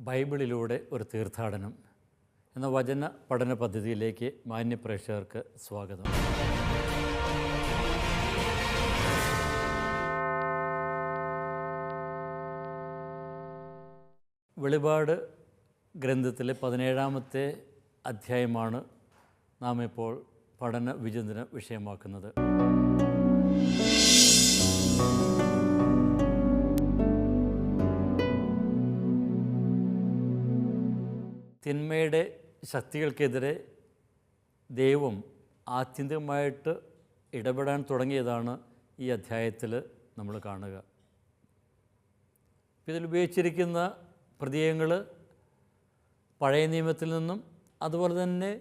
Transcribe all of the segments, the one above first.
ബൈബിളിലൂടെ ഒരു തീർത്ഥാടനം എന്ന വചന പഠന പദ്ധതിയിലേക്ക് മാന്യപ്രേക്ഷകർക്ക് സ്വാഗതം. വെളിപാട് ഗ്രന്ഥത്തിലെ 17-ാമത്തെ അധ്യായമാണ് നാം ഇപ്പോൾ പഠന വിചിന്തന വിഷയമാക്കുന്നത്. തിന്മയുടെ ശക്തികൾക്കെതിരെ ദൈവം ആത്യന്തികമായിട്ട് ഇടപെടാൻ തുടങ്ങിയതാണ് ഈ അധ്യായത്തിൽ നമ്മൾ കാണുക. ഇതിൽ ഉപയോഗിച്ചിരിക്കുന്ന പ്രതീകങ്ങൾ പഴയ നിയമത്തിൽ നിന്നും അതുപോലെ തന്നെ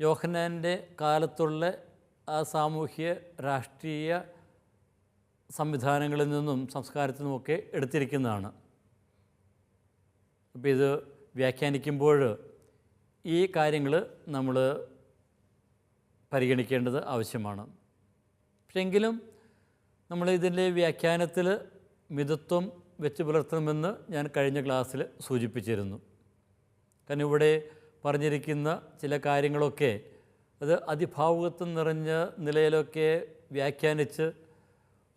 യോഹന്നാൻ്റെ കാലത്തുള്ള ആ സാമൂഹ്യ രാഷ്ട്രീയ സംവിധാനങ്ങളിൽ നിന്നും സംസ്കാരത്തിൽ നിന്നുമൊക്കെ എടുത്തിരിക്കുന്നതാണ്. അപ്പോൾ ഇത് വ്യാഖ്യാനിക്കുമ്പോൾ ഈ കാര്യങ്ങൾ നമ്മൾ പരിഗണിക്കേണ്ടത് ആവശ്യമാണ്. പക്ഷേ എങ്കിലും നമ്മൾ ഇതിൻ്റെ വ്യാഖ്യാനത്തിൽ മിതത്വം വെച്ച് പുലർത്തണമെന്ന് ഞാൻ കഴിഞ്ഞ ക്ലാസ്സിൽ സൂചിപ്പിച്ചിരുന്നു. കാരണം ഇവിടെ പറഞ്ഞിരിക്കുന്ന ചില കാര്യങ്ങളൊക്കെ അത് അതിഭാവുകത്വം നിറഞ്ഞ നിലയിലൊക്കെ വ്യാഖ്യാനിച്ച്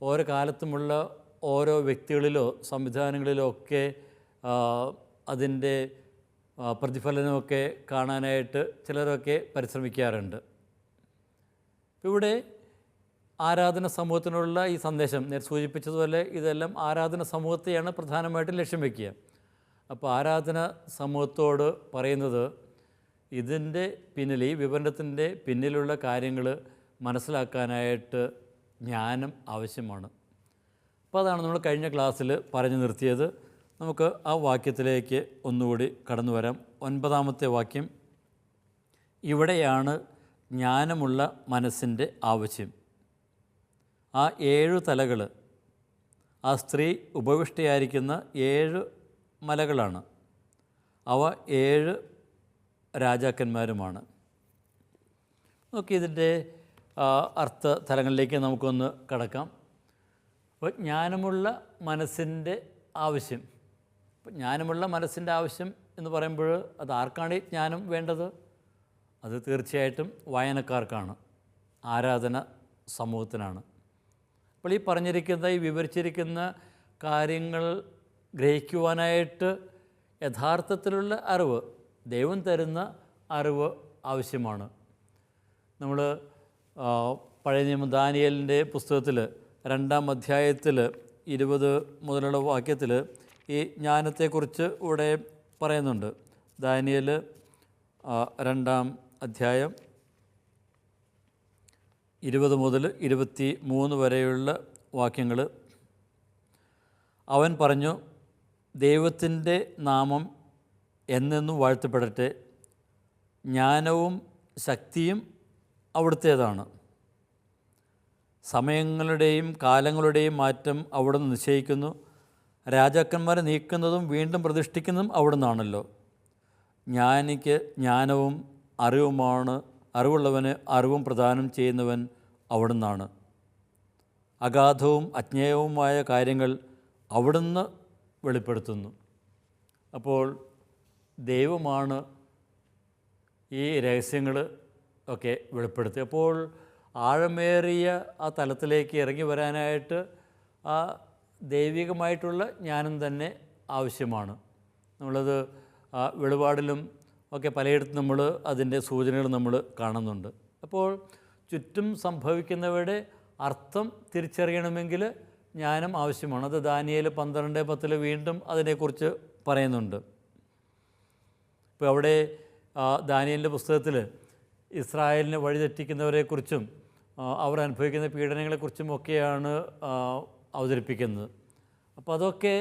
ഓരോ കാലത്തുമുള്ള ഓരോ വ്യക്തികളിലോ സംവിധാനങ്ങളിലോ ഒക്കെ അതിൻ്റെ പ്രതിഫലനമൊക്കെ കാണാനായിട്ട് ചിലരൊക്കെ പരിശ്രമിക്കാറുണ്ട്. ഇവിടെ ആരാധന സമൂഹത്തിനുള്ള ഈ സന്ദേശം നേരെ സൂചിപ്പിച്ചതുപോലെ ഇതെല്ലാം ആരാധന സമൂഹത്തെയാണ് പ്രധാനമായിട്ടും ലക്ഷ്യം വയ്ക്കുക. അപ്പോൾ ആരാധന സമൂഹത്തോട് പറയുന്നത് ഇതിൻ്റെ പിന്നിൽ, ഈ വിവരണത്തിൻ്റെ പിന്നിലുള്ള കാര്യങ്ങൾ മനസ്സിലാക്കാനായിട്ട് ജ്ഞാനം ആവശ്യമാണ്. അപ്പോൾ അതാണ് നമ്മൾ കഴിഞ്ഞ ക്ലാസ്സിൽ പറഞ്ഞു നിർത്തിയത്. നമുക്ക് ആ വാക്യത്തിലേക്ക് ഒന്നുകൂടി കടന്നു വരാം. 9-ാമത്തെ വാക്യം, ഇവിടെയാണ് ജ്ഞാനമുള്ള മനസ്സിൻ്റെ ആവശ്യം. ആ 7 തലകൾ ആ സ്ത്രീ ഉപവിഷ്ടയായിരിക്കുന്ന 7 മലകളാണ്. അവ 7 രാജാക്കന്മാരുമാണ്. നോക്കി ഇതിൻ്റെ അർത്ഥ തലങ്ങളിലേക്ക് നമുക്കൊന്ന് കടക്കാം. അപ്പോൾ ജ്ഞാനമുള്ള മനസ്സിൻ്റെ ആവശ്യം. ജ്ഞാനമുള്ള മനസ്സിൻ്റെ ആവശ്യം എന്ന് പറയുമ്പോൾ അത് ആർക്കാണ് ഈ ജ്ഞാനം വേണ്ടത്? അത് തീർച്ചയായിട്ടും വായനക്കാർക്കാണ്, ആരാധന സമൂഹത്തിനാണ്. അപ്പോൾ ഈ പറഞ്ഞിരിക്കുന്ന, ഈ വിവരിച്ചിരിക്കുന്ന കാര്യങ്ങൾ ഗ്രഹിക്കുവാനായിട്ട് യഥാർത്ഥത്തിലുള്ള അറിവ്, ദൈവം തരുന്ന അറിവ് ആവശ്യമാണ്. നമ്മൾ പഴയ നിയമം ദാനിയേലിൻ്റെ പുസ്തകത്തിൽ 2-ാം അധ്യായത്തിൽ 20 മുതലുള്ള വാക്യത്തിൽ ഈ ജ്ഞാനത്തെക്കുറിച്ച് ഇവിടെ പറയുന്നുണ്ട്. ദാനിയേൽ 2-ാം അധ്യായം 20 മുതൽ 23 വരെയുള്ള വാക്യങ്ങൾ. അവൻ പറഞ്ഞു, ദൈവത്തിൻ്റെ നാമം എന്നെന്നും വാഴ്ത്തപ്പെടട്ടെ, ജ്ഞാനവും ശക്തിയും അവിടുത്തേതാണ്. സമയങ്ങളുടെയും കാലങ്ങളുടെയും മാറ്റം അവിടുന്ന് നിശ്ചയിക്കുന്നു. രാജാക്കന്മാരെ നീക്കുന്നതും വീണ്ടും പ്രതിഷ്ഠിക്കുന്നതും അവിടുന്നാണല്ലോ. ജ്ഞാനിക്ക് ജ്ഞാനവും അറിവുമാണ്, അറിവുള്ളവന് അറിവും പ്രദാനം ചെയ്യുന്നവൻ അവിടുന്നാണ്. അഗാധവും അജ്ഞേയവുമായ കാര്യങ്ങൾ അവിടുന്ന് വെളിപ്പെടുത്തുന്നു. അപ്പോൾ ദൈവമാണ് ഈ രഹസ്യങ്ങൾ ഒക്കെ വെളിപ്പെടുത്തുക. അപ്പോൾ ആഴമേറിയ ആ തലത്തിലേക്ക് ഇറങ്ങി വരാനായിട്ട് ആ ദൈവികമായിട്ടുള്ള ജ്ഞാനം തന്നെ ആവശ്യമാണ്. നമ്മളത് വെളിപാടിലും ഒക്കെ പലയിടത്തും നമ്മൾ അതിൻ്റെ സൂചനകൾ നമ്മൾ കാണുന്നുണ്ട്. അപ്പോൾ ചുറ്റും സംഭവിക്കുന്നവയുടെ അർത്ഥം തിരിച്ചറിയണമെങ്കിൽ ജ്ഞാനം ആവശ്യമാണ്. അത് ദാനിയേൽ 12:10 വീണ്ടും അതിനെക്കുറിച്ച് പറയുന്നുണ്ട്. ഇപ്പോൾ അവിടെ ദാനിയേലിൻ്റെ പുസ്തകത്തിൽ ഇസ്രായേലിനെ വഴിതെറ്റിക്കുന്നവരെക്കുറിച്ചും അവർ അനുഭവിക്കുന്ന പീഡനങ്ങളെക്കുറിച്ചും ഒക്കെയാണ് അവതരിപ്പിക്കുന്നത്. അപ്പോൾ അതൊക്കെ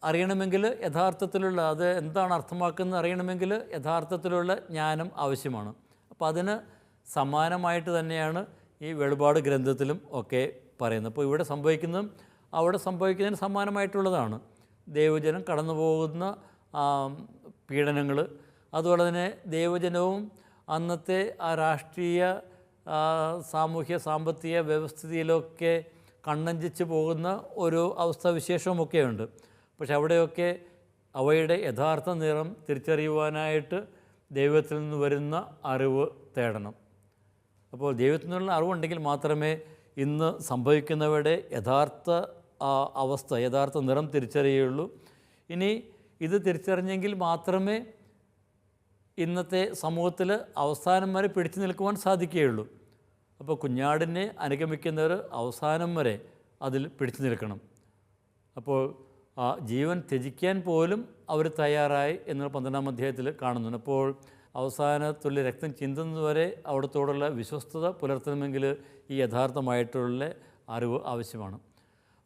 അറിയണമെങ്കിൽ യഥാർത്ഥത്തിലുള്ള, അത് എന്താണ് അർത്ഥമാക്കുന്നത് അറിയണമെങ്കിൽ യഥാർത്ഥത്തിലുള്ള ജ്ഞാനം ആവശ്യമാണ്. അപ്പോൾ അതിന് സമാനമായിട്ട് തന്നെയാണ് ഈ വെളിപാട് ഗ്രന്ഥത്തിലും ഒക്കെ പറയുന്നത്. അപ്പോൾ ഇവിടെ സംഭവിക്കുന്നതും അവിടെ സംഭവിക്കുന്നതിന് സമാനമായിട്ടുള്ളതാണ്. ദൈവജനം കടന്നു പോകുന്ന പീഡനങ്ങൾ, അതുപോലെ തന്നെ ദൈവജനവും അന്നത്തെ ആ രാഷ്ട്രീയ സാമൂഹ്യ സാമ്പത്തിക വ്യവസ്ഥിതിയിലൊക്കെ കണ്ണഞ്ചിച്ച് പോകുന്ന ഒരു അവസ്ഥാവിശേഷവുമൊക്കെയുണ്ട്. പക്ഷെ അവിടെയൊക്കെ അവയുടെ യഥാർത്ഥ നിറം തിരിച്ചറിയുവാനായിട്ട് ദൈവത്തിൽ നിന്ന് വരുന്ന അറിവ് തേടണം. അപ്പോൾ ദൈവത്തിൽ നിന്നുള്ള അറിവുണ്ടെങ്കിൽ മാത്രമേ ഇന്ന് സംഭവിക്കുന്നവയുടെ യഥാർത്ഥ അവസ്ഥ, യഥാർത്ഥ നിറം തിരിച്ചറിയുകയുള്ളൂ. ഇനി ഇത് തിരിച്ചറിഞ്ഞെങ്കിൽ മാത്രമേ ഇന്നത്തെ സമൂഹത്തിൽ അവസാനം വരെ പിടിച്ചു നിൽക്കുവാൻ സാധിക്കുകയുള്ളൂ. അപ്പോൾ കുഞ്ഞാടിനെ അനുഗമിക്കുന്നവർ അവസാനം വരെ അതിൽ പിടിച്ചു നിൽക്കണം. അപ്പോൾ ജീവൻ ത്യജിക്കാൻ പോലും അവർ തയ്യാറായി എന്ന് 12-ാം അധ്യായത്തിൽ കാണുന്നുണ്ട്. അപ്പോൾ അവസാന തുള്ളി രക്തം ചിന്തുന്നതുവരെ അവിടത്തോടുള്ള വിശ്വസ്തത പുലർത്തണമെങ്കിൽ ഈ യഥാർത്ഥമായിട്ടുള്ള അറിവ് ആവശ്യമാണ്.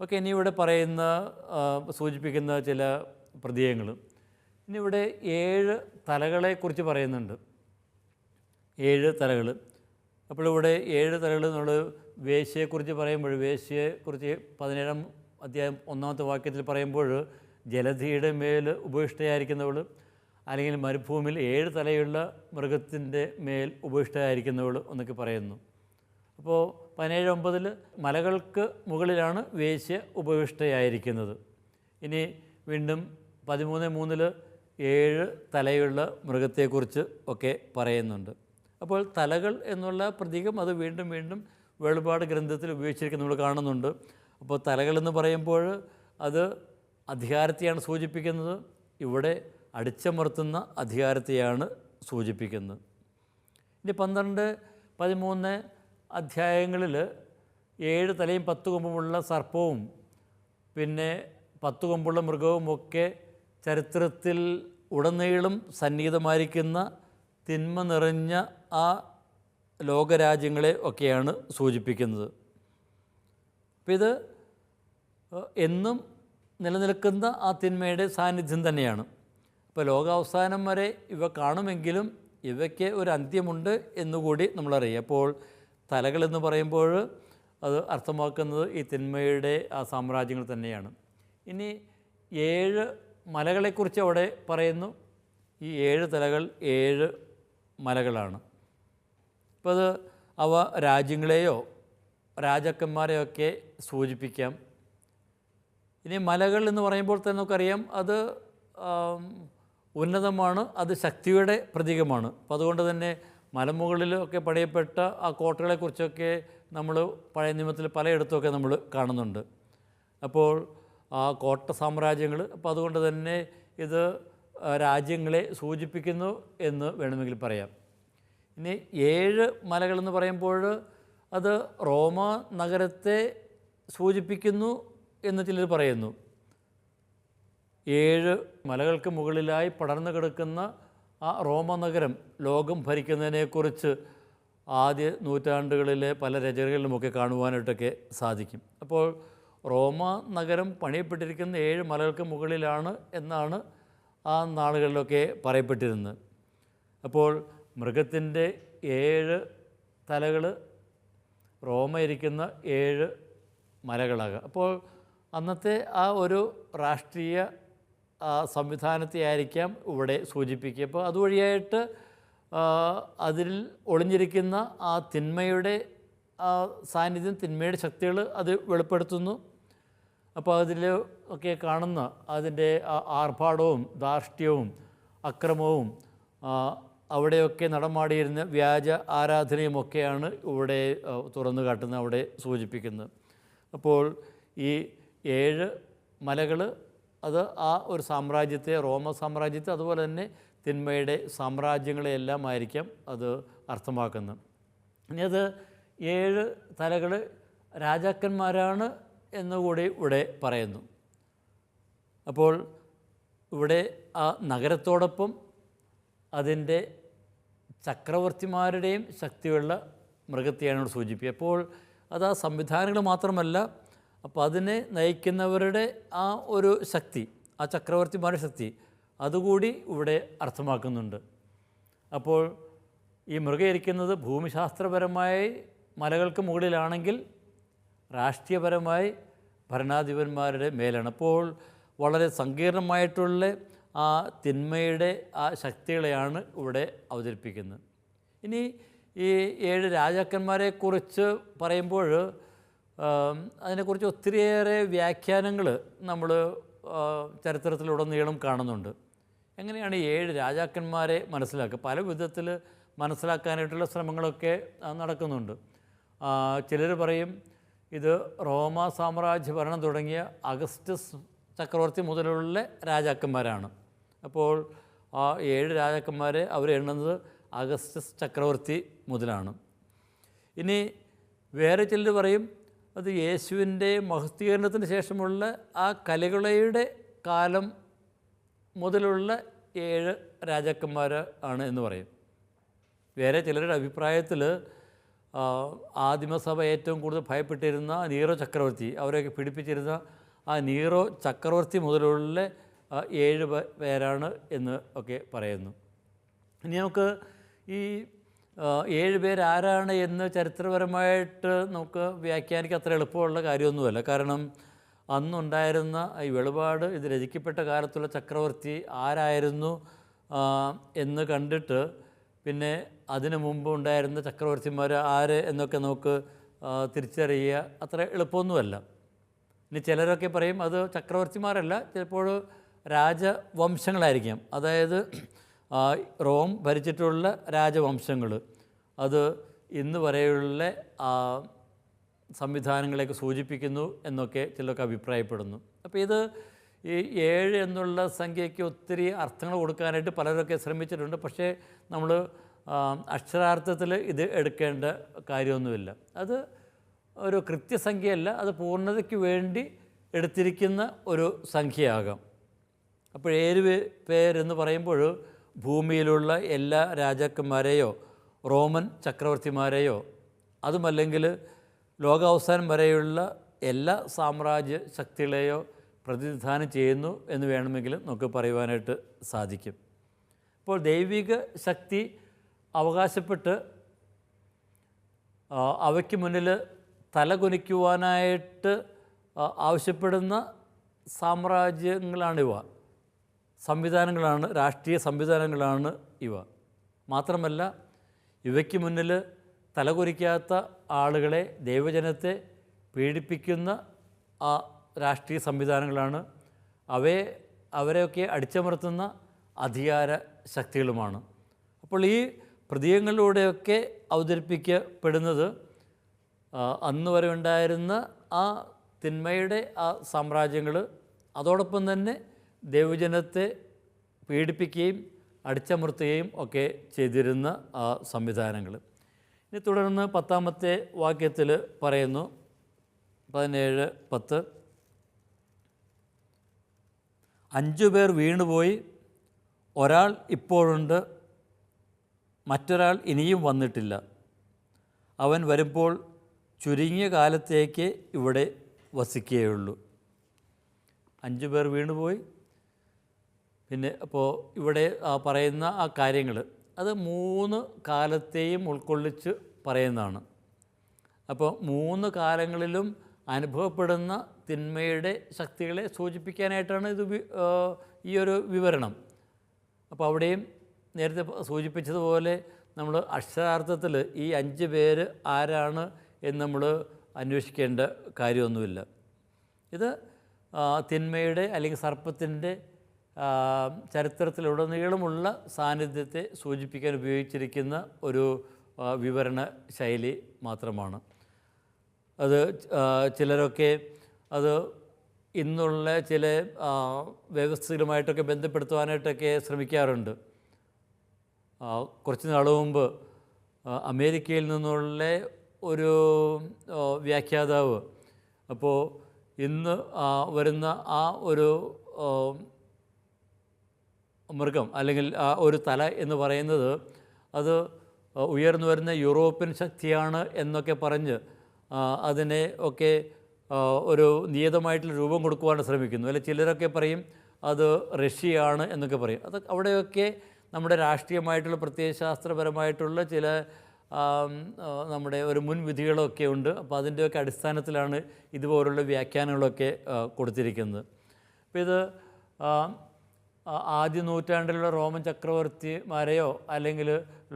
ഓക്കെ, ഇനി ഇവിടെ പറയുന്ന സൂചിപ്പിക്കുന്ന ചില പ്രതീകങ്ങൾ. ഇനി ഇവിടെ 7 തലകളെക്കുറിച്ച് പറയുന്നുണ്ട്. 7 തലകൾ. അപ്പോൾ ഇവിടെ 7 തലകൾ നമ്മൾ വേശ്യയെക്കുറിച്ച് പറയുമ്പോൾ, വേശ്യയെക്കുറിച്ച് 17-ാം അധ്യായം 1-ാമത്തെ വാക്യത്തിൽ പറയുമ്പോൾ ജലധിയുടെ മേൽ ഉപവിഷ്ടയായിരിക്കുന്നവൾ, അല്ലെങ്കിൽ മരുഭൂമിയിൽ 7 തലയുള്ള മൃഗത്തിൻ്റെ മേൽ ഉപവിഷ്ടയായിരിക്കുന്നവൾ എന്നൊക്കെ പറയുന്നു. അപ്പോൾ 17:9 മലകൾക്ക് മുകളിലാണ് വേശ്യ ഉപവിഷ്ടയായിരിക്കുന്നത്. ഇനി വീണ്ടും 13:3 7 തലയുള്ള മൃഗത്തെക്കുറിച്ച് ഒക്കെ പറയുന്നുണ്ട്. അപ്പോൾ തലകൾ എന്നുള്ള പ്രതീകം അത് വീണ്ടും വീണ്ടും വെളിപാട് ഗ്രന്ഥത്തിൽ ഉപയോഗിച്ചിരിക്കുന്നത് നമ്മൾ കാണുന്നുണ്ട്. അപ്പോൾ തലകളെന്ന് പറയുമ്പോൾ അത് അധികാരത്തെയാണ് സൂചിപ്പിക്കുന്നത്. ഇവിടെ അടിച്ചമർത്തുന്ന അധികാരത്തെയാണ് സൂചിപ്പിക്കുന്നത്. ഇനി 12, 13 അധ്യായങ്ങളിൽ 7 തലയും 10 കൊമ്പുമുള്ള സർപ്പവും പിന്നെ 10 കൊമ്പുള്ള മൃഗവുമൊക്കെ ചരിത്രത്തിൽ ഉടനീളം സന്നിഹിതമായിരിക്കുന്ന തിന്മ നിറഞ്ഞ ആ ലോകരാജ്യങ്ങളെ ഒക്കെയാണ് സൂചിപ്പിക്കുന്നത്. അപ്പോൾ ഇത് എന്നും നിലനിൽക്കുന്ന ആ തിന്മയുടെ സാന്നിധ്യം തന്നെയാണ്. അപ്പോൾ ലോകാവസാനം വരെ ഇവ കാണുമെങ്കിലും ഇവയ്ക്ക് ഒരു അന്ത്യമുണ്ട് എന്നുകൂടി നമ്മളറിയാം. അപ്പോൾ തലകളെന്ന് പറയുമ്പോൾ അത് അർത്ഥമാക്കുന്നത് ഈ തിന്മയുടെ ആ സാമ്രാജ്യങ്ങൾ തന്നെയാണ്. ഇനി 7 മലകളെക്കുറിച്ച് അവിടെ പറയുന്നു. ഈ 7 തലകൾ 7 മലകളാണ്. അപ്പോൾ അത് അവ രാജ്യങ്ങളെയോ രാജാക്കന്മാരെയോ ഒക്കെ സൂചിപ്പിക്കാം. ഇനി മലകൾ എന്ന് പറയുമ്പോൾ തന്നെ നമുക്കറിയാം അത് ഉന്നതമാണ്, അത് ശക്തിയുടെ പ്രതീകമാണ്. അപ്പോൾ അതുകൊണ്ട് തന്നെ മലമുകളിലൊക്കെ പണിയപ്പെട്ട ആ കോട്ടകളെക്കുറിച്ചൊക്കെ നമ്മൾ പഴയ നിയമത്തിൽ പലയിടത്തുമൊക്കെ നമ്മൾ കാണുന്നുണ്ട്. അപ്പോൾ ആ കോട്ട സാമ്രാജ്യങ്ങൾ, അപ്പോൾ അതുകൊണ്ട് തന്നെ ഇത് രാജ്യങ്ങളെ സൂചിപ്പിക്കുന്നു എന്ന് വേണമെങ്കിൽ പറയാം. ഇനി 7 മലകളെന്ന് പറയുമ്പോൾ അത് റോമ നഗരത്തെ സൂചിപ്പിക്കുന്നു എന്ന് ചിലർ പറയുന്നു. 7 മലകൾക്ക് മുകളിലായി പടർന്നു കിടക്കുന്ന ആ റോമ നഗരം ലോകം ഭരിക്കുന്നതിനെക്കുറിച്ച് ആദ്യ നൂറ്റാണ്ടുകളിലെ പല രചനകളിലുമൊക്കെ കാണുവാനായിട്ടൊക്കെ സാധിക്കും. അപ്പോൾ റോമ നഗരം പണിയപ്പെട്ടിരിക്കുന്ന 7 മലകൾക്ക് മുകളിലാണ് എന്നാണ് ആ നാളുകളിലൊക്കെ പറയപ്പെട്ടിരുന്നത്. അപ്പോൾ മൃഗത്തിൻ്റെ 7 തലകൾ റോമ ഇരിക്കുന്ന 7 മലകളാകാം. അപ്പോൾ അന്നത്തെ ആ ഒരു രാഷ്ട്രീയ സംവിധാനത്തെ ആയിരിക്കാം ഇവിടെ സൂചിപ്പിക്കുക. അപ്പോൾ അതുവഴിയായിട്ട് അതിൽ ഒളിഞ്ഞിരിക്കുന്ന ആ തിന്മയുടെ സാന്നിധ്യം, തിന്മയുടെ ശക്തികൾ അത് വെളിപ്പെടുത്തുന്നു. അപ്പോൾ അതിൽ ഒക്കെ കാണുന്ന അതിൻ്റെ ആർഭാടവും ധാർഷ്ട്യവും അക്രമവും അവിടെയൊക്കെ നടമാടിയിരുന്ന വ്യാജ ആരാധനയുമൊക്കെയാണ് ഇവിടെ തുറന്നു കാട്ടുന്നത്, അവിടെ സൂചിപ്പിക്കുന്നത്. അപ്പോൾ ഈ 7 മലകൾ അത് ആ ഒരു സാമ്രാജ്യത്തെ, റോമ സാമ്രാജ്യത്തെ, അതുപോലെ തന്നെ തിന്മയുടെ സാമ്രാജ്യങ്ങളെയെല്ലാം ആയിരിക്കാം അത് അർത്ഥമാക്കുന്നത്. ഇനി അത് 7 തലകൾ രാജാക്കന്മാരാണ് എന്നുകൂടി ഇവിടെ പറയുന്നു. അപ്പോൾ ഇവിടെ ആ നഗരത്തോടൊപ്പം അതിൻ്റെ ചക്രവർത്തിമാരുടെയും ശക്തിയുള്ള മൃഗത്തെയാണ് ഇവിടെ സൂചിപ്പിക്കുക. അപ്പോൾ അത് ആ സംവിധാനങ്ങൾ മാത്രമല്ല, അപ്പോൾ അതിനെ നയിക്കുന്നവരുടെ ആ ഒരു ശക്തി, ആ ചക്രവർത്തിമാരുടെ ശക്തി, അതുകൂടി ഇവിടെ അർത്ഥമാക്കുന്നുണ്ട്. അപ്പോൾ ഈ മൃഗം ഇരിക്കുന്നത് ഭൂമിശാസ്ത്രപരമായി മലകൾക്ക് മുകളിലാണെങ്കിൽ രാഷ്ട്രീയപരമായി ഭരണാധിപന്മാരുടെ മേലാണ്. അപ്പോൾ വളരെ സങ്കീർണമായിട്ടുള്ള ആ തിന്മയുടെ ആ ശക്തികളെയാണ് ഇവിടെ അവതരിപ്പിക്കുന്നത്. ഇനി ഈ 7 രാജാക്കന്മാരെക്കുറിച്ച് പറയുമ്പോൾ അതിനെക്കുറിച്ച് ഒത്തിരിയേറെ വ്യാഖ്യാനങ്ങൾ നമ്മൾ ചരിത്രത്തിലുടനീളം കാണുന്നുണ്ട്. എങ്ങനെയാണ് ഈ 7 രാജാക്കന്മാരെ മനസ്സിലാക്കുക? പല വിധത്തിൽ മനസ്സിലാക്കാനായിട്ടുള്ള ശ്രമങ്ങളൊക്കെ നടക്കുന്നുണ്ട്. ചിലർ പറയും ഇത് റോമ സാമ്രാജ്യ ഭരണം തുടങ്ങിയ അഗസ്റ്റസ് ചക്രവർത്തി മുതലുള്ള രാജാക്കന്മാരാണ്. അപ്പോൾ ആ 7 രാജാക്കന്മാരെ അവർ എണ്ണുന്നത് അഗസ്റ്റസ് ചക്രവർത്തി മുതലാണ്. ഇനി വേറെ ചിലർ പറയും അത് യേശുവിൻ്റെ മഹത്വീകരണത്തിന് ശേഷമുള്ള ആ കലികളുടെ കാലം മുതലുള്ള 7 രാജാക്കന്മാർ ആണ് എന്ന് പറയും. വേറെ ചിലരുടെ അഭിപ്രായത്തിൽ ആദിമസഭ ഏറ്റവും കൂടുതൽ ഭയപ്പെട്ടിരുന്ന നീറോ ചക്രവർത്തി, അവരെയൊക്കെ പീഡിപ്പിച്ചിരുന്ന ആ നീറോ ചക്രവർത്തി മുതലുള്ള 7 പേരാണ് എന്ന് ഒക്കെ പറയുന്നു. ഇനി നമുക്ക് ഈ 7 പേരാരാണ് എന്ന് ചരിത്രപരമായിട്ട് നമുക്ക് വ്യാഖ്യാനിക്കാൻ അത്ര എളുപ്പമുള്ള കാര്യമൊന്നുമല്ല. കാരണം അന്നുണ്ടായിരുന്ന ഈ വെളിപാട് ഇത് രചിക്കപ്പെട്ട കാലത്തുള്ള ചക്രവർത്തി ആരായിരുന്നു എന്ന് കണ്ടിട്ട് പിന്നെ അതിനു മുമ്പ് ഉണ്ടായിരുന്ന ചക്രവർത്തിമാർ ആര് എന്നൊക്കെ നമുക്ക് തിരിച്ചറിയുക അത്ര എളുപ്പമൊന്നുമല്ല. ഇനി ചിലരൊക്കെ പറയും അത് ചക്രവർത്തിമാരല്ല, ചിലപ്പോൾ രാജവംശങ്ങളായിരിക്കാം. അതായത് റോം ഭരിച്ചിട്ടുള്ള രാജവംശങ്ങൾ, അത് ഇന്ന് വരെയുള്ള സംവിധാനങ്ങളെയൊക്കെ സൂചിപ്പിക്കുന്നു എന്നൊക്കെ ചിലർക്ക് അഭിപ്രായപ്പെടുന്നു. അപ്പോൾ ഇത് ഈ 7 എന്നുള്ള സംഖ്യയ്ക്ക് ഒത്തിരി അർത്ഥങ്ങൾ കൊടുക്കാനായിട്ട് പലരൊക്കെ ശ്രമിച്ചിട്ടുണ്ട്. പക്ഷേ നമ്മൾ അക്ഷരാർത്ഥത്തിൽ ഇത് എടുക്കേണ്ട കാര്യമൊന്നുമില്ല. അത് ഒരു കൃത്യസംഖ്യയല്ല, അത് പൂർണ്ണതയ്ക്ക് വേണ്ടി എടുത്തിരിക്കുന്ന ഒരു സംഖ്യയാകാം. അപ്പോൾ 7 പേരെന്ന് പറയുമ്പോൾ ഭൂമിയിലുള്ള എല്ലാ രാജാക്കന്മാരെയോ റോമൻ ചക്രവർത്തിമാരെയോ അതുമല്ലെങ്കിൽ ലോകാവസാനം വരെയുള്ള എല്ലാ സാമ്രാജ്യ ശക്തികളെയോ പ്രതിനിധാനം ചെയ്യുന്നു എന്ന് വേണമെങ്കിൽ നമുക്ക് പറയുവാനായിട്ട് സാധിക്കും. അപ്പോൾ ദൈവിക ശക്തി അവകാശപ്പെട്ട് അവയ്ക്ക് മുന്നിൽ തലകുനിക്കുവാനായിട്ട് ആവശ്യപ്പെടുന്ന സാമ്രാജ്യങ്ങളാണിവ, സംവിധാനങ്ങളാണ്, രാഷ്ട്രീയ സംവിധാനങ്ങളാണ് ഇവ. മാത്രമല്ല ഇവയ്ക്ക് മുന്നിൽ തലകുനിക്കാത്ത ആളുകളെ, ദൈവജനത്തെ പീഡിപ്പിക്കുന്ന ആ രാഷ്ട്രീയ സംവിധാനങ്ങളാണ്, അവരെയൊക്കെ അടിച്ചമർത്തുന്ന അധികാര ശക്തികളുമാണ്. അപ്പോൾ ഈ പ്രതീകങ്ങളിലൂടെയൊക്കെ അവതരിപ്പിക്കപ്പെടുന്നത് അന്ന് വരെ ഉണ്ടായിരുന്ന ആ തിന്മയുടെ ആ സാമ്രാജ്യങ്ങൾ, അതോടൊപ്പം തന്നെ ദൈവജനത്തെ പീഡിപ്പിക്കുകയും അടിച്ചമർത്തുകയും ഒക്കെ ചെയ്തിരുന്ന ആ സംവിധാനങ്ങൾ. ഇനി തുടർന്ന് 10-ാമത്തെ വാക്യത്തിൽ പറയുന്നു, 17:10, 5 പേർ വീണുപോയി, ഒരാൾ ഇപ്പോഴുണ്ട്, മറ്റൊരാൾ ഇനിയും വന്നിട്ടില്ല. അവൻ വരുമ്പോൾ ചുരുങ്ങിയ കാലത്തേക്ക് ഇവിടെ വസിക്കുകയുള്ളൂ. 5 പേർ വീണുപോയി. പിന്നെ അപ്പോൾ ഇവിടെ പറയുന്ന ആ കാര്യങ്ങൾ അത് 3 കാലത്തെയും ഉൾക്കൊള്ളിച്ച് പറയുന്നതാണ്. അപ്പോൾ 3 കാലങ്ങളിലും അനുഭവപ്പെടുന്ന തിന്മയുടെ ശക്തികളെ സൂചിപ്പിക്കാനായിട്ടാണ് ഇത് ഈ ഒരു വിവരണം. അപ്പോൾ അവിടെയും നേരത്തെ സൂചിപ്പിച്ചതുപോലെ നമ്മൾ അക്ഷരാർത്ഥത്തിൽ ഈ 5 പേര് ആരാണ് എന്ന് നമ്മൾ അന്വേഷിക്കേണ്ട കാര്യമൊന്നുമില്ല. ഇത് തിന്മയുടെ അല്ലെങ്കിൽ സർപ്പത്തിൻ്റെ ചരിത്രത്തിലുടനീളമുള്ള സാന്നിധ്യത്തെ സൂചിപ്പിക്കാൻ ഉപയോഗിച്ചിരിക്കുന്ന ഒരു വിവരണ ശൈലി മാത്രമാണ്. അത് ചിലരൊക്കെ അത് ഇന്നുള്ള ചില വ്യവസ്ഥകളുമായിട്ടൊക്കെ ബന്ധപ്പെടുത്തുവാനായിട്ടൊക്കെ ശ്രമിക്കാറുണ്ട്. കുറച്ച് നാൾ മുമ്പ് അമേരിക്കയിൽ നിന്നുള്ള ഒരു വ്യാഖ്യാതാവ് അപ്പോൾ ഇന്ന് വരുന്ന ആ ഒരു മൃഗം അല്ലെങ്കിൽ ആ ഒരു തല എന്ന് പറയുന്നത് അത് ഉയർന്നു വരുന്ന യൂറോപ്യൻ ശക്തിയാണ് എന്നൊക്കെ പറഞ്ഞ് അതിനെ ഒക്കെ ഒരു നിയതമായിട്ടുള്ള രൂപം കൊടുക്കുവാൻ ശ്രമിക്കുന്നു. അല്ലെങ്കിൽ ചിലരൊക്കെ പറയും അത് റഷ്യയാണ് എന്നൊക്കെ പറയും. അത് അവിടെയൊക്കെ നമ്മുടെ രാഷ്ട്രീയമായിട്ടുള്ള പ്രത്യയശാസ്ത്രപരമായിട്ടുള്ള ചില നമ്മുടെ ഒരു മുൻവിധികളൊക്കെ ഉണ്ട്. അപ്പോൾ അതിൻ്റെയൊക്കെ അടിസ്ഥാനത്തിലാണ് ഇതുപോലുള്ള വ്യാഖ്യാനങ്ങളൊക്കെ കൊടുത്തിരിക്കുന്നത്. അപ്പോൾ ഇത് ആദ്യ നൂറ്റാണ്ടിലുള്ള റോമൻ ചക്രവർത്തിമാരെയോ അല്ലെങ്കിൽ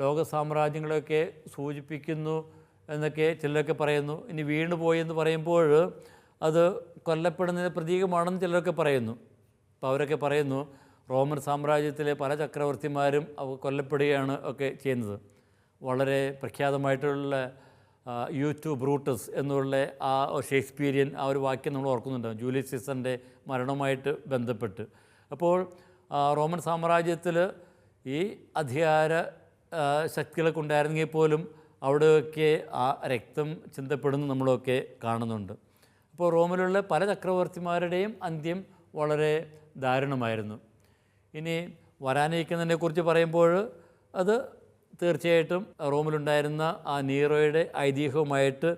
ലോക സാമ്രാജ്യങ്ങളെയൊക്കെ സൂചിപ്പിക്കുന്നു എന്നൊക്കെ ചിലരൊക്കെ പറയുന്നു. ഇനി വീണുപോയി എന്ന് പറയുമ്പോൾ അത് കൊല്ലപ്പെടുന്നതിന് പ്രതീകമാണെന്ന് ചിലരൊക്കെ പറയുന്നു. അപ്പോൾ അവരൊക്കെ പറയുന്നു റോമൻ സാമ്രാജ്യത്തിലെ പല ചക്രവർത്തിമാരും കൊല്ലപ്പെടുകയാണ് ഒക്കെ ചെയ്യുന്നത്. വളരെ പ്രഖ്യാതമായിട്ടുള്ള യു ബ്രൂട്ടസ് എന്നുള്ള ആ ഷേക്സ്പീരിയൻ ആ ഒരു വാക്യം നമ്മൾ ഓർക്കുന്നുണ്ടാവും, ജൂലിയസ് സീസറിൻ്റെ മരണവുമായിട്ട് ബന്ധപ്പെട്ട്. അപ്പോൾ റോമൻ സാമ്രാജ്യത്തിൽ ഈ അധികാര ശക്തികളൊക്കെ ഉണ്ടായിരുന്നെങ്കിൽ പോലും അവിടെയൊക്കെ ആ രക്തം ചിന്തപ്പെടുന്നു നമ്മളൊക്കെ കാണുന്നുണ്ട്. അപ്പോൾ റോമിലുള്ള പല ചക്രവർത്തിമാരുടെയും അന്ത്യം വളരെ ദാരുണമായിരുന്നു. ഇനി വരാനിരിക്കുന്നതിനെക്കുറിച്ച് പറയുമ്പോൾ അത് തീർച്ചയായിട്ടും റോമിലുണ്ടായിരുന്ന ആ നീറോയുടെ ഐതിഹ്യവുമായിട്ട്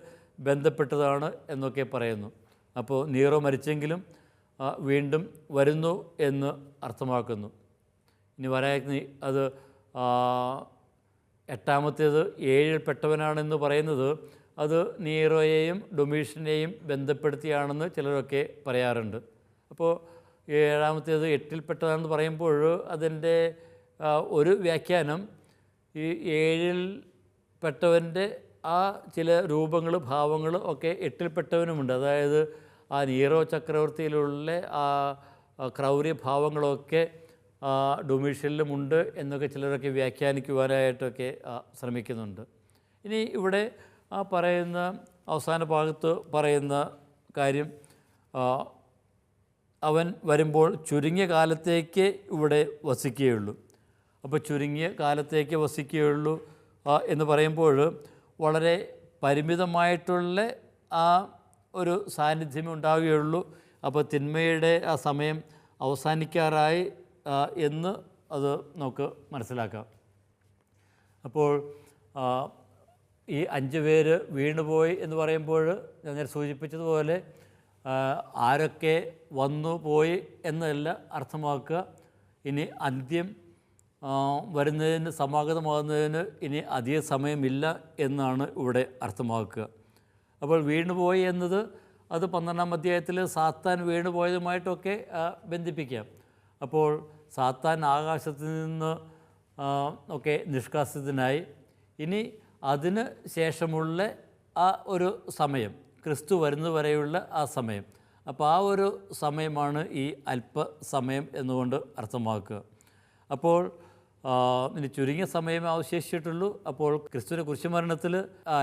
ബന്ധപ്പെട്ടതാണ് എന്നൊക്കെ പറയുന്നു. അപ്പോൾ നീറോ മരിച്ചെങ്കിലും വീണ്ടും വരുന്നു എന്ന് അർത്ഥമാക്കുന്നു. ഇനി വരാൻ അത് എട്ടാമത്തേത് ഏഴിൽപ്പെട്ടവനാണെന്ന് പറയുന്നത് അത് നീറോയെയും ഡൊമീഷ്യനെയും ബന്ധപ്പെടുത്തിയാണെന്ന് ചിലരൊക്കെ പറയാറുണ്ട്. അപ്പോൾ ഏഴാമത്തേത് എട്ടിൽപ്പെട്ടതാണെന്ന് പറയുമ്പോൾ അതിൻ്റെ ഒരു വ്യാഖ്യാനം ഈ ഏഴിൽപ്പെട്ടവൻ്റെ ആ ചില രൂപങ്ങൾ ഭാവങ്ങൾ ഒക്കെ എട്ടിൽപ്പെട്ടവനുമുണ്ട്. അതായത് ആ നീറോ ചക്രവർത്തിയിലുള്ള ആ ക്രൗര്യഭാവങ്ങളൊക്കെ ഡൊമീഷ്യനിലുമുണ്ട് എന്നൊക്കെ ചിലരൊക്കെ വ്യാഖ്യാനിക്കുവാനായിട്ടൊക്കെ ശ്രമിക്കുന്നുണ്ട്. ഇനി ഇവിടെ ആ പറയുന്ന അവസാന ഭാഗത്ത് പറയുന്ന കാര്യം, അവൻ വരുമ്പോൾ ചുരുങ്ങിയ കാലത്തേക്ക് ഇവിടെ വസിക്കുകയുള്ളൂ. അപ്പോൾ ചുരുങ്ങിയ കാലത്തേക്ക് വസിക്കുകയുള്ളൂ എന്ന് പറയുമ്പോൾ വളരെ പരിമിതമായിട്ടുള്ള ആ ഒരു സാന്നിധ്യമേ ഉണ്ടാവുകയുള്ളൂ. അപ്പോൾ തിന്മയുടെ ആ സമയം അവസാനിക്കാറായി എന്ന് അത് നമുക്ക് മനസ്സിലാക്കാം. അപ്പോൾ ഈ 5 പേര് വീണുപോയി എന്ന് പറയുമ്പോൾ ഞാൻ നേരെ സൂചിപ്പിച്ചതുപോലെ ആരൊക്കെ വന്നു പോയി എന്നല്ല അർത്ഥമാക്കുക. ഇനി അന്ത്യം വരുന്നതിന് സമാഗതമാകുന്നതിന് ഇനി അധിക സമയമില്ല എന്നാണ് ഇവിടെ അർത്ഥമാക്കുക. അപ്പോൾ വീണുപോയി എന്നത് അത് 12-ാം അധ്യായത്തിൽ സാത്താൻ വീണുപോയതുമായിട്ടൊക്കെ ബന്ധിപ്പിക്കാം. അപ്പോൾ സാത്താൻ ആകാശത്ത് നിന്ന് ഒക്കെ നിഷ്കാസിതനായി ഇനി അതിന് ശേഷമുള്ള ആ ഒരു സമയം, ക്രിസ്തു വരുന്നതുവരെയുള്ള ആ സമയം, അപ്പോൾ ആ ഒരു സമയമാണ് ഈ അല്പസമയം എന്നുകൊണ്ട് അർത്ഥമാക്കുക. അപ്പോൾ ഇനി ചുരുങ്ങിയ സമയമേ അവശേഷിച്ചിട്ടുള്ളൂ. അപ്പോൾ ക്രിസ്തുവിൻ്റെ കുരിശുമരണത്തിൽ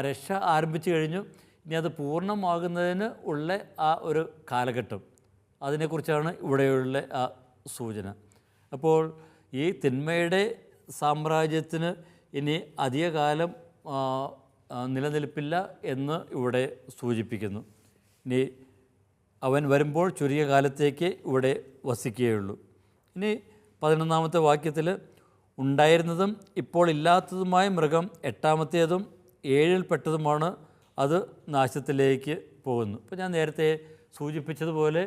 രക്ഷ ആരംഭിച്ചു കഴിഞ്ഞു. ഇനി അത് പൂർണ്ണമാകുന്നതിന് ഉള്ള ആ ഒരു കാലഘട്ടം, അതിനെക്കുറിച്ചാണ് ഇവിടെയുള്ള ആ സൂചന. അപ്പോൾ ഈ തിന്മയുടെ സാമ്രാജ്യത്തിന് ഇനി അധിക കാലം നിലനിൽപ്പില്ല എന്ന് ഇവിടെ സൂചിപ്പിക്കുന്നു. ഇനി അവൻ വരുമ്പോൾ ചുരുങ്ങിയ കാലത്തേക്ക് ഇവിടെ വസിക്കുകയുള്ളൂ. ഇനി 11-ാമത്തെ വാക്യത്തിൽ ഉണ്ടായിരുന്നതും ഇപ്പോൾ ഇല്ലാത്തതുമായ മൃഗം 8-ാമത്തേതും 7-ൽപ്പെട്ടതുമാണ്, അത് നാശത്തിലേക്ക് പോകുന്നു. ഇപ്പോൾ ഞാൻ നേരത്തെ സൂചിപ്പിച്ചതുപോലെ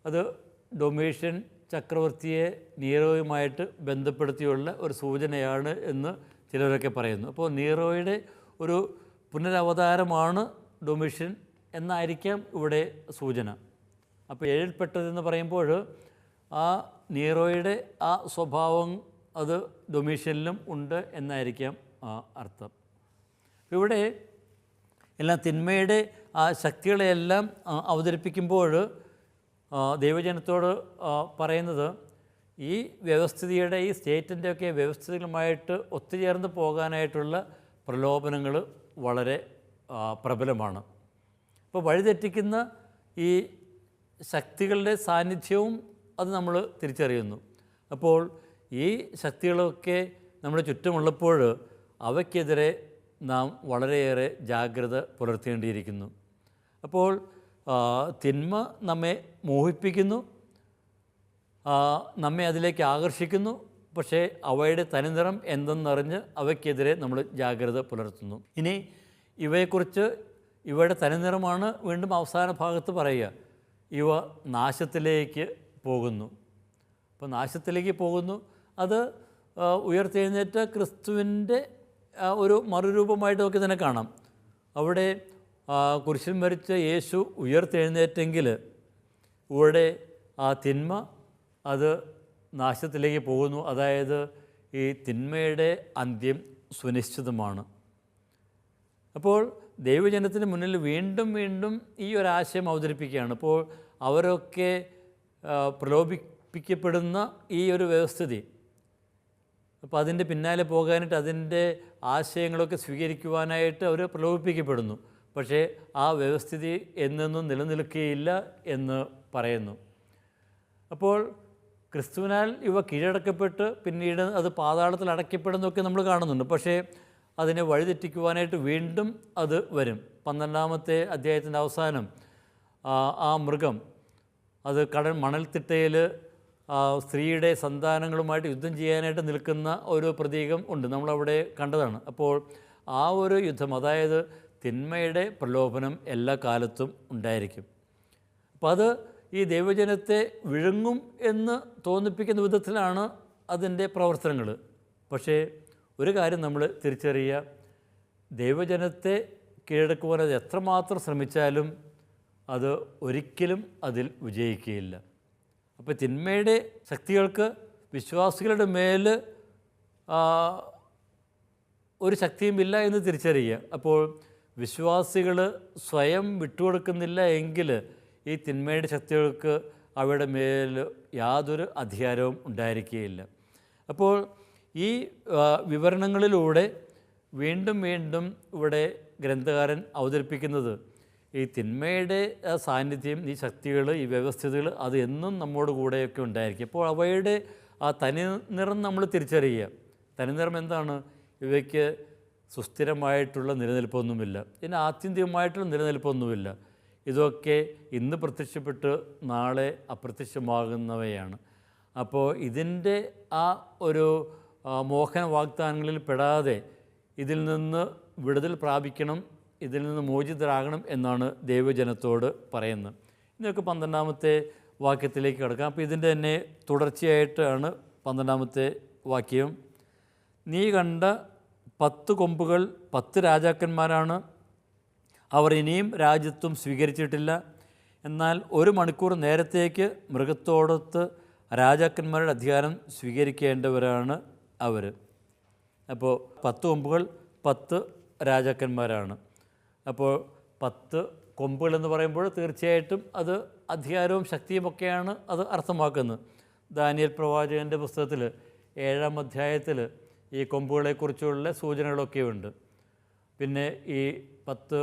അത് ഡൊമീഷ്യൻ ചക്രവർത്തിയെ നീറോയുമായിട്ട് ബന്ധപ്പെടുത്തിയുള്ള ഒരു സൂചനയാണ് എന്ന് ചിലരൊക്കെ പറയുന്നു. അപ്പോൾ നീറോയുടെ ഒരു പുനരവതാരമാണ് ഡൊമീഷ്യൻ എന്നായിരിക്കാം ഇവിടെ സൂചന. അപ്പോൾ 7-ൽപ്പെട്ടതെന്ന് പറയുമ്പോൾ ആ നീറോയുടെ ആ സ്വഭാവം അത് ഡൊമീഷ്യനിലും ഉണ്ട് എന്നായിരിക്കാം അർത്ഥം. ഇവിടെ എല്ലാം തിന്മയുടെ ആ ശക്തികളെയെല്ലാം അവതരിപ്പിക്കുമ്പോൾ ദൈവജനത്തോട് പറയുന്നത് ഈ വ്യവസ്ഥിതിയുടെ ഈ സ്റ്റേറ്റിൻ്റെയൊക്കെ വ്യവസ്ഥിതികളുമായിട്ട് ഒത്തുചേർന്ന് പോകാനായിട്ടുള്ള പ്രലോഭനങ്ങൾ വളരെ പ്രബലമാണ്. അപ്പോൾ വഴിതെറ്റിക്കുന്ന ഈ ശക്തികളുടെ സാന്നിധ്യവും അത് നമ്മൾ തിരിച്ചറിയുന്നു. അപ്പോൾ ഈ ശക്തികളൊക്കെ നമ്മുടെ ചുറ്റുമുള്ളപ്പോൾ അവയ്ക്കെതിരെ നാം വളരെയേറെ ജാഗ്രത പുലർത്തേണ്ടിയിരിക്കുന്നു. അപ്പോൾ തിന്മ നമ്മെ മോഹിപ്പിക്കുന്നു, നമ്മെ അതിലേക്ക് ആകർഷിക്കുന്നു. പക്ഷേ അവയുടെ തനിനിറം എന്തെന്നറിഞ്ഞ് അവയ്ക്കെതിരെ നമ്മൾ ജാഗ്രത പുലർത്തുന്നു. ഇനി ഇവയെക്കുറിച്ച് ഇവയുടെ തനിനിറമാണ് വീണ്ടും അവസാന ഭാഗത്ത് പറയുക, ഇവ നാശത്തിലേക്ക് പോകുന്നു. അപ്പോൾ നാശത്തിലേക്ക് പോകുന്നു, അത് ഉയർത്തെഴുന്നേറ്റ ക്രിസ്തുവിൻ്റെ ഒരു മറുരൂപമായിട്ട് നമുക്ക് തന്നെ കാണാം. അവിടെ കുരിശിൽ മരിച്ച യേശു ഉയർത്തെഴുന്നേറ്റെങ്കിൽ ഇവിടെ ആ തിന്മ അത് നാശത്തിലേക്ക് പോകുന്നു. അതായത് ഈ തിന്മയുടെ അന്ത്യം സുനിശ്ചിതമാണ്. അപ്പോൾ ദൈവജനത്തിന് മുന്നിൽ വീണ്ടും വീണ്ടും ഈ ഒരാശയം അവതരിപ്പിക്കുകയാണ്. അപ്പോൾ അവരൊക്കെ പ്രലോഭിപ്പിക്കപ്പെടുന്ന ഈ ഒരു വ്യവസ്ഥിതി, അപ്പോൾ അതിൻ്റെ പിന്നാലെ പോകാനായിട്ട് അതിൻ്റെ ആശയങ്ങളൊക്കെ സ്വീകരിക്കുവാനായിട്ട് അവർ പ്രലോഭിപ്പിക്കപ്പെടുന്നു. പക്ഷേ ആ വ്യവസ്ഥിതി എന്നെന്നും നിലനിൽക്കുകയില്ല എന്ന് പറയുന്നു. അപ്പോൾ ക്രിസ്തുവിനാൽ ഇവ കീഴടക്കപ്പെട്ട് പിന്നീട് അത് പാതാളത്തിൽ അടയ്ക്കപ്പെടുന്നതൊക്കെ നമ്മൾ കാണുന്നുണ്ട്. പക്ഷേ അതിനെ വഴിതെറ്റിക്കുവാനായിട്ട് വീണ്ടും അത് വരും. 12-ാമത്തെ അധ്യായത്തിൻ്റെ അവസാനം ആ മൃഗം അത് മണൽത്തിട്ടയിൽ സ്ത്രീയുടെ സന്താനങ്ങളുമായിട്ട് യുദ്ധം ചെയ്യാനായിട്ട് നിൽക്കുന്ന ഒരു പ്രതീകം ഉണ്ട്, നമ്മളവിടെ കണ്ടതാണ്. അപ്പോൾ ആ ഒരു യുദ്ധം, അതായത് തിന്മയുടെ പ്രലോഭനം എല്ലാ കാലത്തും ഉണ്ടായിരിക്കും. അപ്പോൾ അത് ഈ ദൈവജനത്തെ വിഴുങ്ങും എന്ന് തോന്നിപ്പിക്കുന്ന വിധത്തിലാണ് അതിൻ്റെ പ്രവർത്തനങ്ങൾ. പക്ഷേ ഒരു കാര്യം നമ്മൾ തിരിച്ചറിയുക, ദൈവജനത്തെ കീഴടക്കുവാൻ അത് എത്രമാത്രം ശ്രമിച്ചാലും അത് ഒരിക്കലും അതിൽ വിജയിക്കുകയില്ല. അപ്പോൾ തിന്മയുടെ ശക്തികൾക്ക് വിശ്വാസികളുടെ മേൽ ഒരു ശക്തിയുമില്ല എന്ന് തിരിച്ചറിയുക. അപ്പോൾ വിശ്വാസികൾ സ്വയം വിട്ടുകൊടുക്കുന്നില്ല എങ്കിൽ ഈ തിന്മയുടെ ശക്തികൾക്ക് അവയുടെ മേൽ യാതൊരു അധികാരവും ഉണ്ടായിരിക്കുകയില്ല. അപ്പോൾ ഈ വിവരണങ്ങളിലൂടെ വീണ്ടും വീണ്ടും ഇവിടെ ഗ്രന്ഥകാരൻ അവതരിപ്പിക്കുന്നത് ഈ തിന്മയുടെ സാന്നിധ്യം, ഈ ശക്തികൾ, ഈ വ്യവസ്ഥിതികൾ അത് എന്നും നമ്മോട് കൂടെയൊക്കെ ഉണ്ടായിരിക്കും. അപ്പോൾ അവയുടെ ആ തനിനിറം നമ്മൾ തിരിച്ചറിയുക. തനിനിറം എന്താണ്? ഇവയ്ക്ക് സുസ്ഥിരമായിട്ടുള്ള നിലനിൽപ്പൊന്നുമില്ല, ഇതിന് ആത്യന്തികമായിട്ടുള്ള നിലനിൽപ്പൊന്നുമില്ല. ഇതൊക്കെ ഇന്ന് പ്രത്യക്ഷപ്പെട്ട് നാളെ അപ്രത്യക്ഷമാകുന്നവയാണ്. അപ്പോൾ ഇതിൻ്റെ ആ ഒരു മോഹന വാഗ്ദാനങ്ങളിൽ പെടാതെ ഇതിൽ നിന്ന് വിടുതൽ പ്രാപിക്കണം, ഇതിൽ നിന്ന് മോചിതരാകണം എന്നാണ് ദൈവജനത്തോട് പറയുന്നത്. ഇതൊക്കെ 12-ാമത്തെ വാക്യത്തിലേക്ക് കിടക്കാം. അപ്പോൾ ഇതിൻ്റെ തന്നെ തുടർച്ചയായിട്ടാണ് 12-ാമത്തെ വാക്യം. നീ കണ്ട 10 കൊമ്പുകൾ 10 രാജാക്കന്മാരാണ്. അവർ ഇനിയും രാജ്യത്വം സ്വീകരിച്ചിട്ടില്ല. എന്നാൽ 1 മണിക്കൂർ നേരത്തേക്ക് മൃഗത്തോടൊത്ത് രാജാക്കന്മാരുടെ അധികാരം സ്വീകരിക്കേണ്ടവരാണ് അവർ. അപ്പോൾ 10 കൊമ്പുകൾ 10 രാജാക്കന്മാരാണ്. അപ്പോൾ 10 കൊമ്പുകൾ എന്ന് പറയുമ്പോൾ തീർച്ചയായിട്ടും അത് അധികാരവും ശക്തിയുമൊക്കെയാണ് അത് അർത്ഥമാക്കുന്നത്. ദാനിയേൽ പ്രവാചകൻ്റെ പുസ്തകത്തിൽ 7-ാം അധ്യായത്തിൽ ഈ കൊമ്പുകളെക്കുറിച്ചുള്ള സൂചനകളൊക്കെയുണ്ട്. പിന്നെ ഈ 10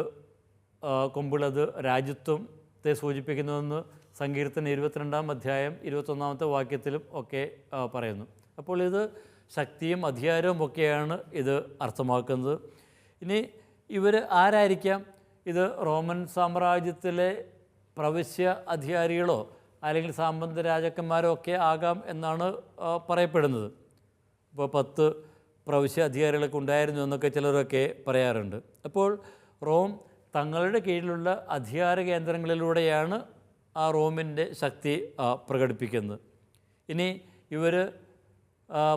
കൊമ്പുകളത് രാജ്യത്വത്തെ സൂചിപ്പിക്കുന്നുവെന്ന് സങ്കീർത്തനം 22-ാം അധ്യായം 21-ാമത്തെ വാക്യത്തിലും ഒക്കെ പറയുന്നു. അപ്പോൾ ഇത് ശക്തിയും അധികാരവും ഒക്കെയാണ് ഇത് അർത്ഥമാക്കുന്നത്. ഇനി ഇവർ ആരായിരിക്കാം? ഇത് റോമൻ സാമ്രാജ്യത്തിലെ പ്രവിശ്യ അധികാരികളോ അല്ലെങ്കിൽ സാമന്ത രാജാക്കന്മാരോ ഒക്കെ ആകാം എന്നാണ് പറയപ്പെടുന്നത്. ഇപ്പോൾ 10 പ്രവിശ്യ അധികാരികളൊക്കെ ഉണ്ടായിരുന്നു എന്നൊക്കെ ചിലരൊക്കെ പറയാറുണ്ട്. അപ്പോൾ റോം തങ്ങളുടെ കീഴിലുള്ള അധികാര കേന്ദ്രങ്ങളിലൂടെയാണ് ആ റോമിൻ്റെ ശക്തി പ്രകടിപ്പിക്കുന്നത്. ഇനി ഇവർ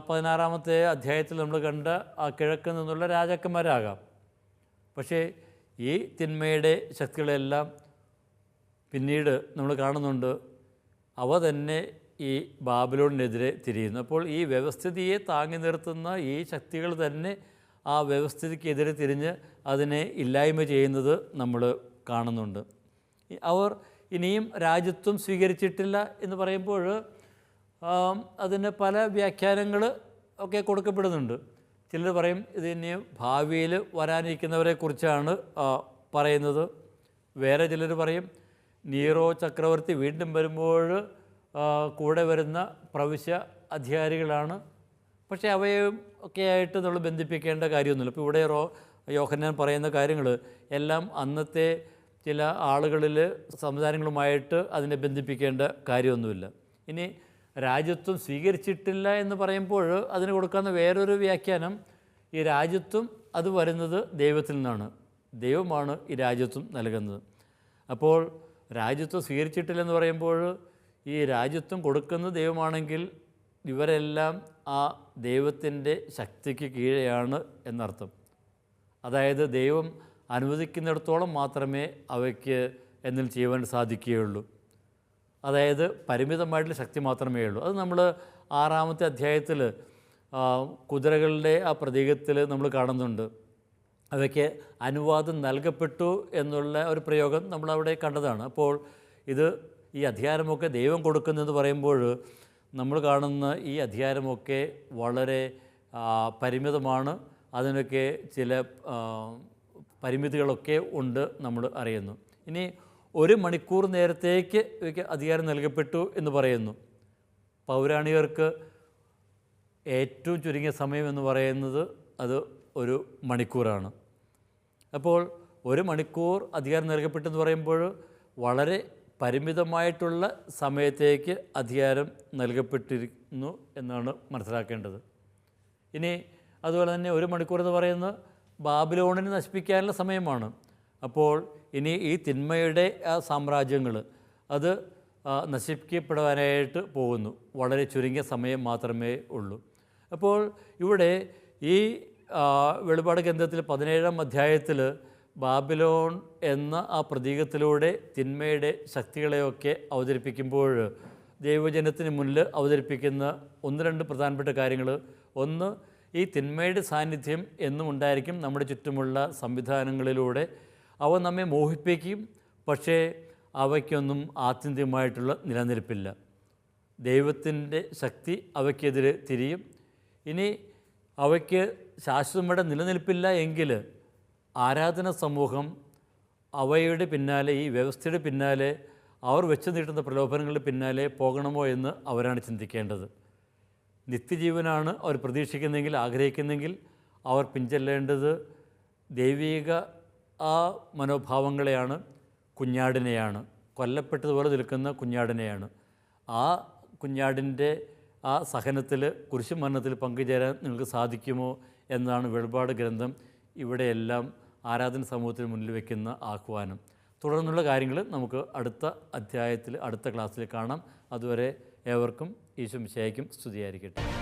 16-ാമത്തെ അധ്യായത്തിൽ നമ്മൾ കണ്ട ആ കിഴക്ക് നിന്നുള്ള രാജാക്കന്മാരാകാം. പക്ഷേ ഈ തിന്മയുടെ ശക്തികളെല്ലാം പിന്നീട് നമ്മൾ കാണുന്നുണ്ട് അവ തന്നെ ഈ ബാബിലോണിനെതിരെ തിരിയുന്നു. അപ്പോൾ ഈ വ്യവസ്ഥിതിയെ താങ്ങി നിർത്തുന്ന ഈ ശക്തികൾ തന്നെ ആ വ്യവസ്ഥിതിക്കെതിരെ തിരിഞ്ഞ് അതിനെ ഇല്ലായ്മ ചെയ്യുന്നത് നമ്മൾ കാണുന്നുണ്ട്. അവർ ഇനിയും രാജ്യത്വം സ്വീകരിച്ചിട്ടില്ല എന്ന് പറയുമ്പോൾ അതിന് പല വ്യാഖ്യാനങ്ങൾ ഒക്കെ കൊടുക്കപ്പെടുന്നുണ്ട്. ചിലർ പറയും ഇതിന് ഭാവിയിൽ വരാനിരിക്കുന്നവരെ കുറിച്ചാണ് പറയുന്നത്. വേറെ ചിലർ പറയും നീറോ ചക്രവർത്തി വീണ്ടും വരുമ്പോൾ കൂടെ വരുന്ന പ്രവിശ്യ അധികാരികളാണ്. പക്ഷേ അവയും ഒക്കെ ആയിട്ട് നമ്മൾ ബന്ധിപ്പിക്കേണ്ട കാര്യമൊന്നുമില്ല. ഇപ്പോൾ ഇവിടെ യോഹന്നാൻ പറയുന്ന കാര്യങ്ങൾ എല്ലാം അന്നത്തെ ചില ആളുകളിൽ സംവിധാനങ്ങളുമായിട്ട് അതിനെ ബന്ധിപ്പിക്കേണ്ട കാര്യമൊന്നുമില്ല. ഇനി രാജ്യത്വം സ്വീകരിച്ചിട്ടില്ല എന്ന് പറയുമ്പോൾ അതിന് കൊടുക്കുന്ന വേറൊരു വ്യാഖ്യാനം, ഈ രാജ്യത്വം അത് വരുന്നത് ദൈവത്തിൽ നിന്നാണ്, ദൈവമാണ് ഈ രാജ്യത്വം നൽകുന്നത്. അപ്പോൾ രാജ്യത്വം സ്വീകരിച്ചിട്ടില്ലെന്ന് പറയുമ്പോൾ ഈ രാജ്യത്വം കൊടുക്കുന്നത് ദൈവമാണെങ്കിൽ ഇവരെല്ലാം ആ ദൈവത്തിൻ്റെ ശക്തിക്ക് കീഴെയാണ് എന്നർത്ഥം. അതായത് ദൈവം അനുവദിക്കുന്നിടത്തോളം മാത്രമേ അവയ്ക്ക് എന്നിൽ ചെയ്യുവാൻ സാധിക്കുകയുള്ളൂ. അതായത് പരിമിതമായിട്ടുള്ള ശക്തി മാത്രമേ ഉള്ളൂ. അത് നമ്മൾ 6-ാമത്തെ അധ്യായത്തിൽ കുതിരകളുടെ ആ പ്രതീകത്തിൽ നമ്മൾ കാണുന്നുണ്ട്. അവയ്ക്ക് അനുവാദം നൽകപ്പെട്ടു എന്നുള്ള ഒരു പ്രയോഗം നമ്മളവിടെ കണ്ടതാണ്. അപ്പോൾ ഇത് ഈ അധികാരമൊക്കെ ദൈവം കൊടുക്കുന്നെന്ന് പറയുമ്പോൾ നമ്മൾ കാണുന്ന ഈ അധികാരമൊക്കെ വളരെ പരിമിതമാണ്. അതിനൊക്കെ ചില പരിമിതികളൊക്കെ ഉണ്ട് നമ്മൾ അറിയുന്നു. ഇനി 1 മണിക്കൂർ നേരത്തേക്ക് ഇവയ്ക്ക് അധികാരം നൽകപ്പെട്ടു എന്ന് പറയുന്നു. പൗരാണികർക്ക് ഏറ്റവും ചുരുങ്ങിയ സമയം എന്ന് പറയുന്നത് അത് 1 മണിക്കൂറാണ്. അപ്പോൾ 1 മണിക്കൂർ അധികാരം നൽകപ്പെട്ടെന്ന് പറയുമ്പോൾ വളരെ പരിമിതമായിട്ടുള്ള സമയത്തേക്ക് അധികാരം നൽകപ്പെട്ടിരിക്കുന്നു എന്നാണ് മനസ്സിലാക്കേണ്ടത്. ഇനി അതുപോലെ തന്നെ 1 മണിക്കൂർ എന്ന് പറയുന്നത് ബാബിലോണിനെ നശിപ്പിക്കാനുള്ള സമയമാണ്. അപ്പോൾ ഇനി ഈ തിന്മയുടെ സാമ്രാജ്യങ്ങൾ അത് നശിപ്പിക്കപ്പെടുവാനായിട്ട് പോകുന്നു. വളരെ ചുരുങ്ങിയ സമയം മാത്രമേ ഉള്ളൂ. അപ്പോൾ ഇവിടെ ഈ വെളിപാട് ഗ്രന്ഥത്തിൽ 17-ാം അധ്യായത്തിൽ ബാബിലോൺ എന്ന ആ പ്രതീകത്തിലൂടെ തിന്മയുടെ ശക്തികളെയൊക്കെ അവതരിപ്പിക്കുമ്പോൾ ദൈവജനത്തിന് മുന്നിൽ അവതരിപ്പിക്കുന്ന 1-2 പ്രധാനപ്പെട്ട കാര്യങ്ങൾ. ഒന്ന്, ഈ തിന്മയുടെ സാന്നിധ്യം എന്നും ഉണ്ടായിരിക്കും നമ്മുടെ ചുറ്റുമുള്ള സംവിധാനങ്ങളിലൂടെ. അവ നമ്മെ മോഹിപ്പിക്കും, പക്ഷേ അവയ്ക്കൊന്നും ആത്യന്തികമായിട്ടുള്ള നിലനിൽപ്പില്ല. ദൈവത്തിൻ്റെ ശക്തി അവയ്ക്കെതിരെ തിരിയും. ഇനി അവയ്ക്ക് ശാശ്വതമായ നിലനിൽപ്പില്ല എങ്കിൽ ആരാധന സമൂഹം അവയുടെ പിന്നാലെ, ഈ വ്യവസ്ഥയുടെ പിന്നാലെ, അവർ വെച്ച് നീട്ടുന്ന പ്രലോഭനങ്ങളുടെ പിന്നാലെ പോകണമോ എന്ന് അവരാണ് ചിന്തിക്കേണ്ടത്. നിത്യജീവനാണ് അവർ പ്രതീക്ഷിക്കുന്നെങ്കിൽ, ആഗ്രഹിക്കുന്നെങ്കിൽ അവർ പിൻചെല്ലേണ്ടത് ദൈവിക ആ മനോഭാവങ്ങളെയാണ്, കുഞ്ഞാടിനെയാണ്, കൊല്ലപ്പെട്ടതുപോലെ നിൽക്കുന്ന കുഞ്ഞാടിനെയാണ്. ആ കുഞ്ഞാടിൻ്റെ ആ സഹനത്തിൽ, കുരിശുമരണത്തിൽ പങ്കുചേരാൻ നിങ്ങൾക്ക് സാധിക്കുമോ എന്നതാണ് വെളിപാട് ഗ്രന്ഥം ഇവിടെയെല്ലാം ആരാധന സമൂഹത്തിന് മുന്നിൽ വയ്ക്കുന്ന ആഹ്വാനം. തുടർന്നുള്ള കാര്യങ്ങൾ നമുക്ക് അടുത്ത അധ്യായത്തിൽ, അടുത്ത ക്ലാസ്സിൽ കാണാം. അതുവരെ ഏവർക്കും ഈശോ മിശിഹായ്ക്കും സ്തുതിയായിരിക്കട്ടെ.